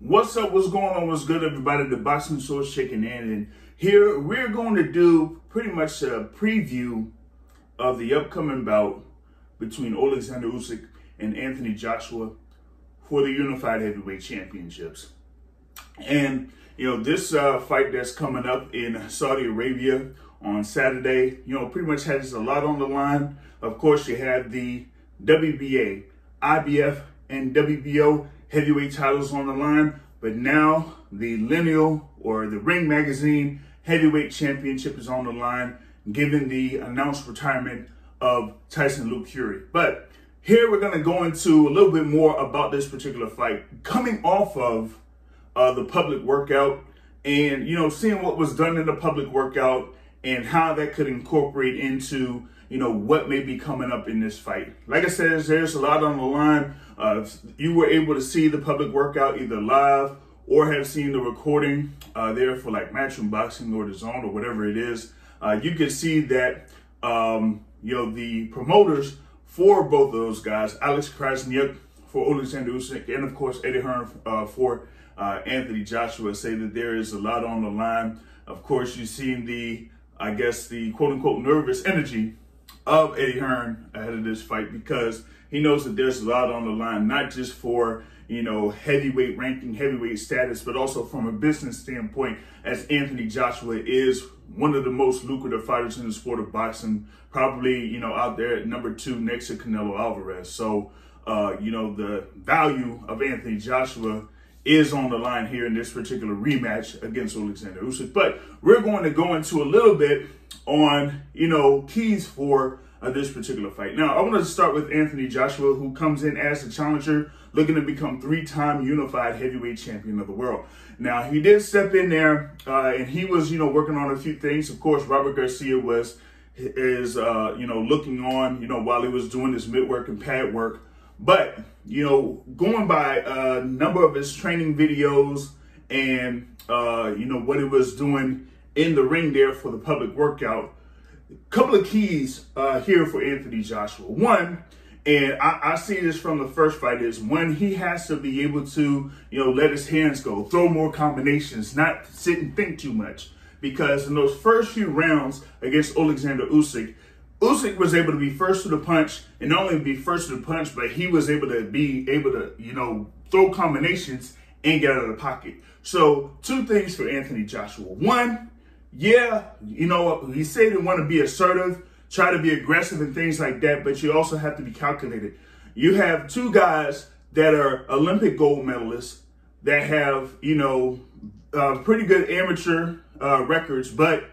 What's up? What's going on? What's good, everybody? The Boxing Source checking in, and here we're going to do pretty much a preview of the upcoming bout between Oleksandr Usyk and Anthony Joshua for the Unified Heavyweight Championships. And this fight that's coming up in Saudi Arabia on Saturday, pretty much has a lot on the line. Of course, you have the WBA, IBF, and WBO heavyweight titles on the line, but now the Lineal or the Ring Magazine Heavyweight Championship is on the line, given the announced retirement of Tyson Luke Fury. But here we're going to go into a little bit more about this particular fight, coming off of the public workout and, seeing what was done in the public workout and how that could incorporate into, what may be coming up in this fight. Like I said, there's a lot on the line. You were able to see the public workout either live or have seen the recording there for like Matchroom Boxing or The Zone or whatever it is. You can see that, the promoters for both of those guys, Alex Krasniuk for Oleksandr Usyk, and of course Eddie Hearn for Anthony Joshua, say that there is a lot on the line. Of course, you've seen the quote-unquote nervous energy of Eddie Hearn ahead of this fight, because he knows that there's a lot on the line, not just for, heavyweight ranking, heavyweight status, but also from a business standpoint, as Anthony Joshua is one of the most lucrative fighters in the sport of boxing, probably, out there at number 2 next to Canelo Alvarez. So, the value of Anthony Joshua is on the line here in this particular rematch against Oleksandr Usyk. But we're going to go into a little bit on, keys for this particular fight. Now, I want to start with Anthony Joshua, who comes in as the challenger, looking to become 3-time unified heavyweight champion of the world. Now, he did step in there, and he was, working on a few things. Of course, Robert Garcia is looking on, while he was doing his mid-work and pad work. But, going by a number of his training videos and, what he was doing in the ring there for the public workout, a couple of keys here for Anthony Joshua. One, and I see this from the first fight, is when he has to be able to, let his hands go, throw more combinations, not sit and think too much. Because in those first few rounds against Oleksandr Usyk, Usyk was able to be first to the punch, and not only be first to the punch, but he was able to throw combinations and get out of the pocket. So 2 things for Anthony Joshua. One, he said he want to be assertive, try to be aggressive and things like that, but you also have to be calculated. You have 2 guys that are Olympic gold medalists that have, pretty good amateur records, but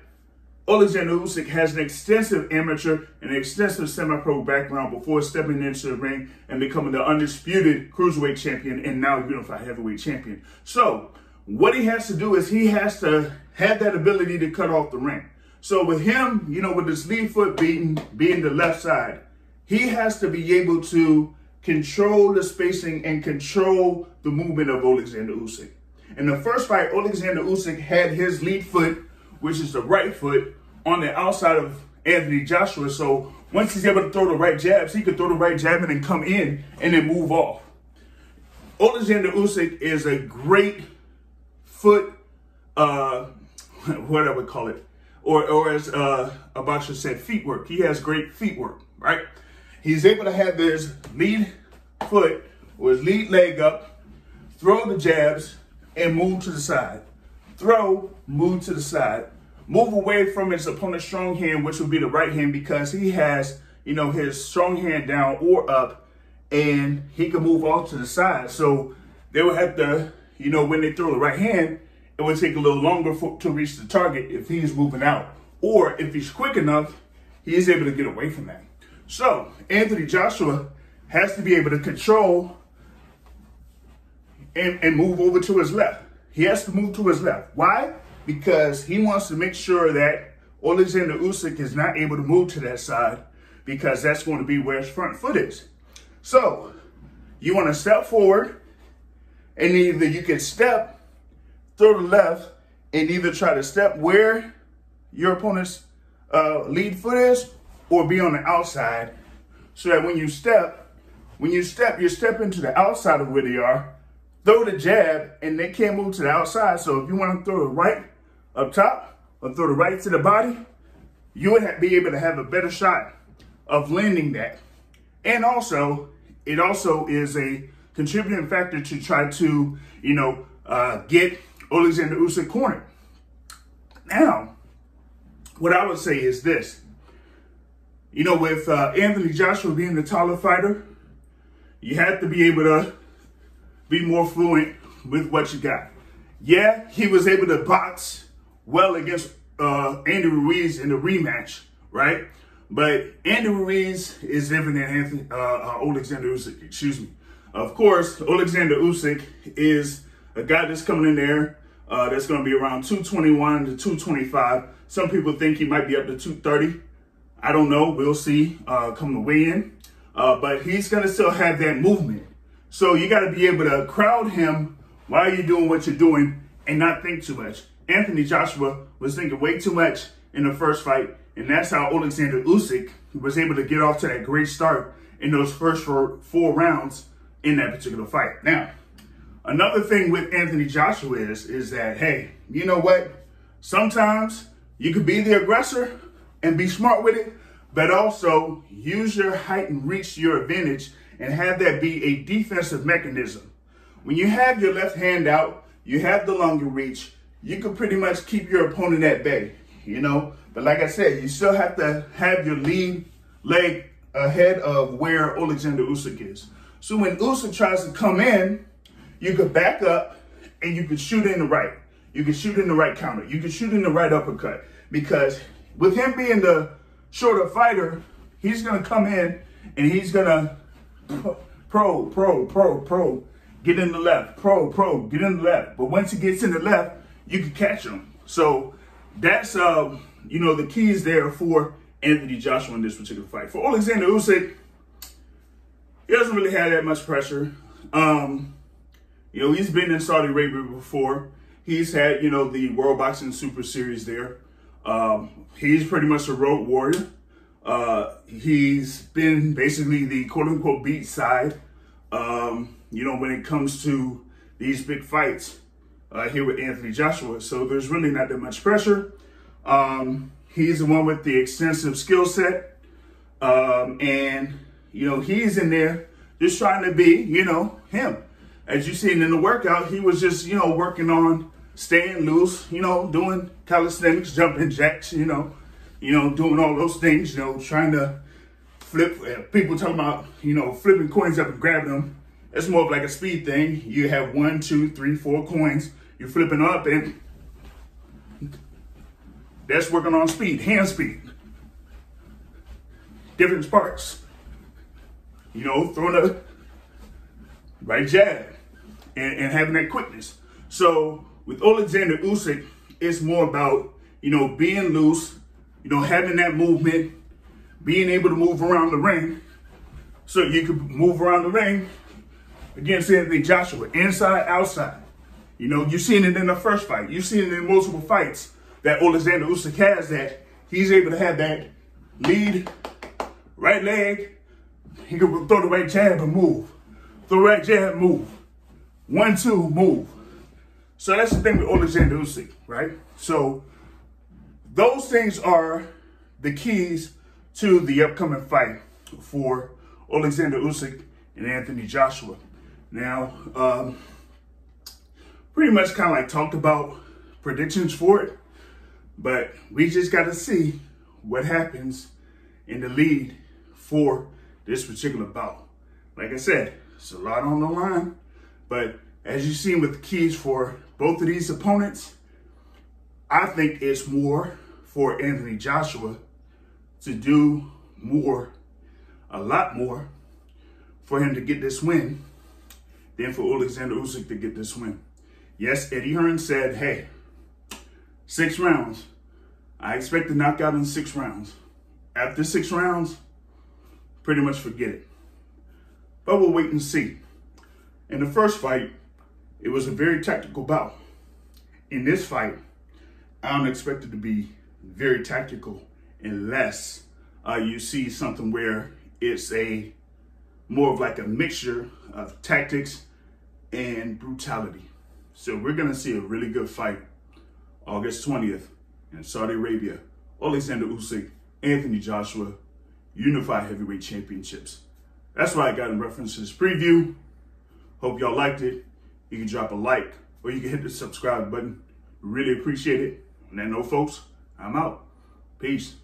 Oleksandr Usyk has an extensive amateur and an extensive semi-pro background before stepping into the ring and becoming the undisputed cruiserweight champion and now unified heavyweight champion. So what he has to do is he has to have that ability to cut off the ring. So with him, with his lead foot being the left side, he has to be able to control the spacing and control the movement of Oleksandr Usyk. In the first fight, Oleksandr Usyk had his lead foot, which is the right foot, on the outside of Anthony Joshua. So once he's able to throw the right jabs, he could throw the right jab and then come in and then move off. Oleksandr Usyk is a great foot, what I would call it, or as a boxer said, feet work. He has great feet work, right? He's able to have his lead foot or his lead leg up, throw the jabs, and move to the side. Throw, move to the side. Move away from his opponent's strong hand, which would be the right hand, because he has, his strong hand down or up, and he can move off to the side. So they would have to, when they throw the right hand, it would take a little longer to reach the target if he's moving out. Or if he's quick enough, he is able to get away from that. So Anthony Joshua has to be able to control and move over to his left. He has to move to his left. Why? Because he wants to make sure that Oleksandr Usyk is not able to move to that side, because that's going to be where his front foot is. So you want to step forward, and either you can step, throw the left, and either try to step where your opponent's lead foot is, or be on the outside, so that when you step, you're stepping to the outside of where they are, throw the jab and they can't move to the outside. So if you want to throw the right up top or throw the right to the body, you would be able to have a better shot of landing that. And also, it also is a contributing factor to try to, get Oleksandr Usyk cornered. Now, what I would say is this. With Anthony Joshua being the taller fighter, you have to be able to be more fluent with what you got. Yeah, he was able to box well against Andy Ruiz in the rematch, right? But Andy Ruiz is different than Oleksandr Usyk, excuse me. Of course, Oleksandr Usyk is a guy that's coming in there that's going to be around 221 to 225. Some people think he might be up to 230. I don't know. We'll see come the weigh-in. But he's going to still have that movement. So you got to be able to crowd him while you're doing what you're doing and not think too much. Anthony Joshua was thinking way too much in the first fight, and that's how Oleksandr Usyk was able to get off to that great start in those first four rounds in that particular fight. Now, another thing with Anthony Joshua is that, hey, you know what? Sometimes you could be the aggressor and be smart with it, but also use your height and reach to your advantage and have that be a defensive mechanism. When you have your left hand out, you have the longer reach, you can pretty much keep your opponent at bay, But like I said, you still have to have your lead leg ahead of where Oleksandr Usyk is. So when Usyk tries to come in, you could back up and you could shoot in the right. You can shoot in the right counter. You can shoot in the right uppercut. Because with him being the shorter fighter, he's going to come in and he's going to get in the left, get in the left. But once he gets in the left, you can catch him. So that's, the keys there for Anthony Joshua in this particular fight. For Oleksandr Usyk, he doesn't really have that much pressure. He's been in Saudi Arabia before. He's had, the World Boxing Super Series there. He's pretty much a road warrior. He's been basically the quote-unquote beat side, when it comes to these big fights here with Anthony Joshua. So there's really not that much pressure. He's the one with the extensive skill set. And he's in there just trying to be, him. As you seen in the workout, he was just, working on staying loose, doing calisthenics, jumping jacks, doing all those things, trying to flip. People talking about, flipping coins up and grabbing them. It's more of like a speed thing. You have 1, 2, 3, 4 coins. You're flipping up, and that's working on speed, hand speed. Different parts. Throwing a right jab and having that quickness. So with Oleksandr Usyk, it's more about, being loose, having that movement, being able to move around the ring. So you can move around the ring against Anthony Joshua, inside, outside. You've seen it in the first fight. You've seen it in multiple fights that Oleksandr Usyk has, that he's able to have that lead right leg. He can throw the right jab and move. Throw the right jab, move. 1, 2, move. So that's the thing with Oleksandr Usyk, right? So those things are the keys to the upcoming fight for Oleksandr Usyk and Anthony Joshua. Now, pretty much kind of like talked about predictions for it, but we just got to see what happens in the lead for this particular bout. Like I said, it's a lot on the line, but as you've seen with the keys for both of these opponents, I think it's more for Anthony Joshua to do more, a lot more, for him to get this win than for Oleksandr Usyk to get this win. Yes, Eddie Hearn said, hey, 6 rounds. I expect to knock out in 6 rounds. After 6 rounds, pretty much forget it. But we'll wait and see. In the first fight, it was a very tactical bout. In this fight, I don't expect it to be very tactical unless you see something where it's more of like a mixture of tactics and brutality. So we're going to see a really good fight August 20th in Saudi Arabia. Oleksandr Usyk, Anthony Joshua, Unified Heavyweight Championships. That's what I got in reference to this preview. Hope y'all liked it. You can drop a like or you can hit the subscribe button. Really appreciate it. On that note, folks, I'm out. Peace.